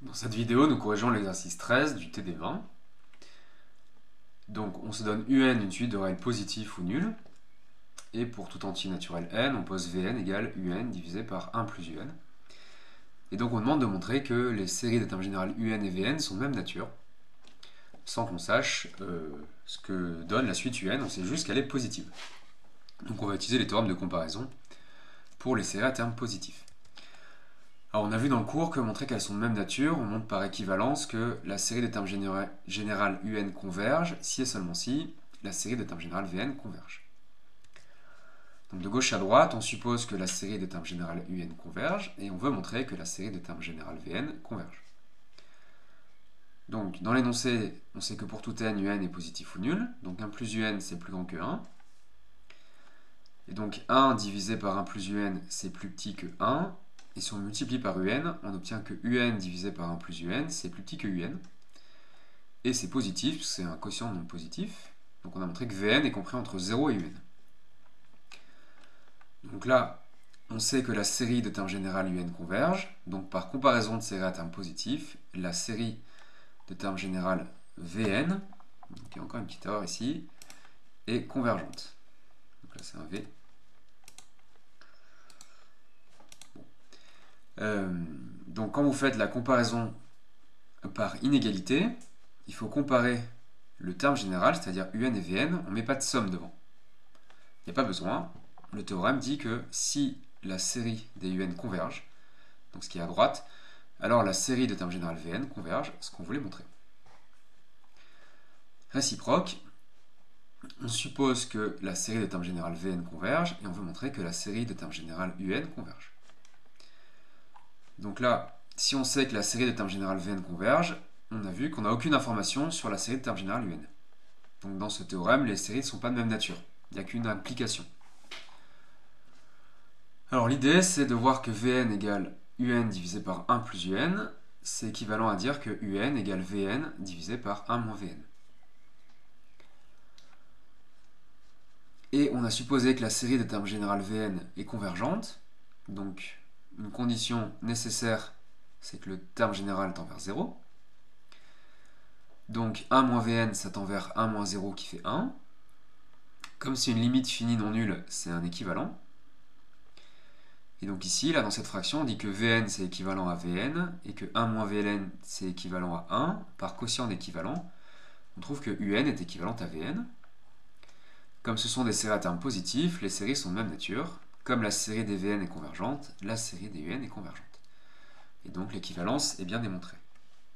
Dans cette vidéo, nous corrigeons l'exercice 13 du TD20. Donc on se donne UN une suite de réels positifs ou nuls. Et pour tout entier naturel n, on pose Vn égale UN divisé par 1 plus UN. Et donc on demande de montrer que les séries des termes généraux UN et Vn sont de même nature, sans qu'on sache ce que donne la suite UN, on sait juste qu'elle est positive. Donc on va utiliser les théorèmes de comparaison pour les séries à termes positifs. Alors on a vu dans le cours que montrer qu'elles sont de même nature, on montre par équivalence que la série des termes général UN converge si et seulement si la série des termes général Vn converge. Donc de gauche à droite, on suppose que la série des termes général UN converge et on veut montrer que la série des termes général Vn converge. Donc dans l'énoncé, on sait que pour tout n, UN est positif ou nul, donc 1 plus UN c'est plus grand que 1. Et donc 1 divisé par 1 plus UN c'est plus petit que 1. Et si on multiplie par UN, on obtient que UN divisé par 1 plus UN, c'est plus petit que UN. Et c'est positif, c'est un quotient non positif. Donc on a montré que Vn est compris entre 0 et UN. Donc là, on sait que la série de termes général UN converge. Donc par comparaison de séries à termes positifs, la série de termes général Vn, donc il y a encore une petite erreur ici, est convergente. Donc là c'est un V. Donc quand vous faites la comparaison par inégalité, il faut comparer le terme général, c'est-à-dire UN et Vn, on ne met pas de somme devant. Il n'y a pas besoin. Le théorème dit que si la série des UN converge, donc ce qui est à droite, alors la série de termes général Vn converge, ce qu'on voulait montrer. Réciproque, on suppose que la série de termes général Vn converge, et on veut montrer que la série de termes général UN converge. Donc là, si on sait que la série de termes général Vn converge, on a vu qu'on n'a aucune information sur la série de termes général UN. Donc dans ce théorème, les séries ne sont pas de même nature. Il n'y a qu'une implication. Alors l'idée, c'est de voir que Vn égale UN divisé par 1 plus UN, c'est équivalent à dire que UN égale Vn divisé par 1 moins Vn. Et on a supposé que la série de termes général Vn est convergente, donc une condition nécessaire, c'est que le terme général tend vers 0. Donc 1 moins Vn, ça tend vers 1 moins 0 qui fait 1. Comme c'est une limite finie non nulle, c'est un équivalent. Et donc ici, là dans cette fraction, on dit que Vn c'est équivalent à Vn, et que 1 moins Vn c'est équivalent à 1. Par quotient d'équivalent, on trouve que Un est équivalente à Vn. Comme ce sont des séries à termes positifs, les séries sont de même nature. Comme la série des Vn est convergente, la série des Un est convergente. Et donc l'équivalence est bien démontrée.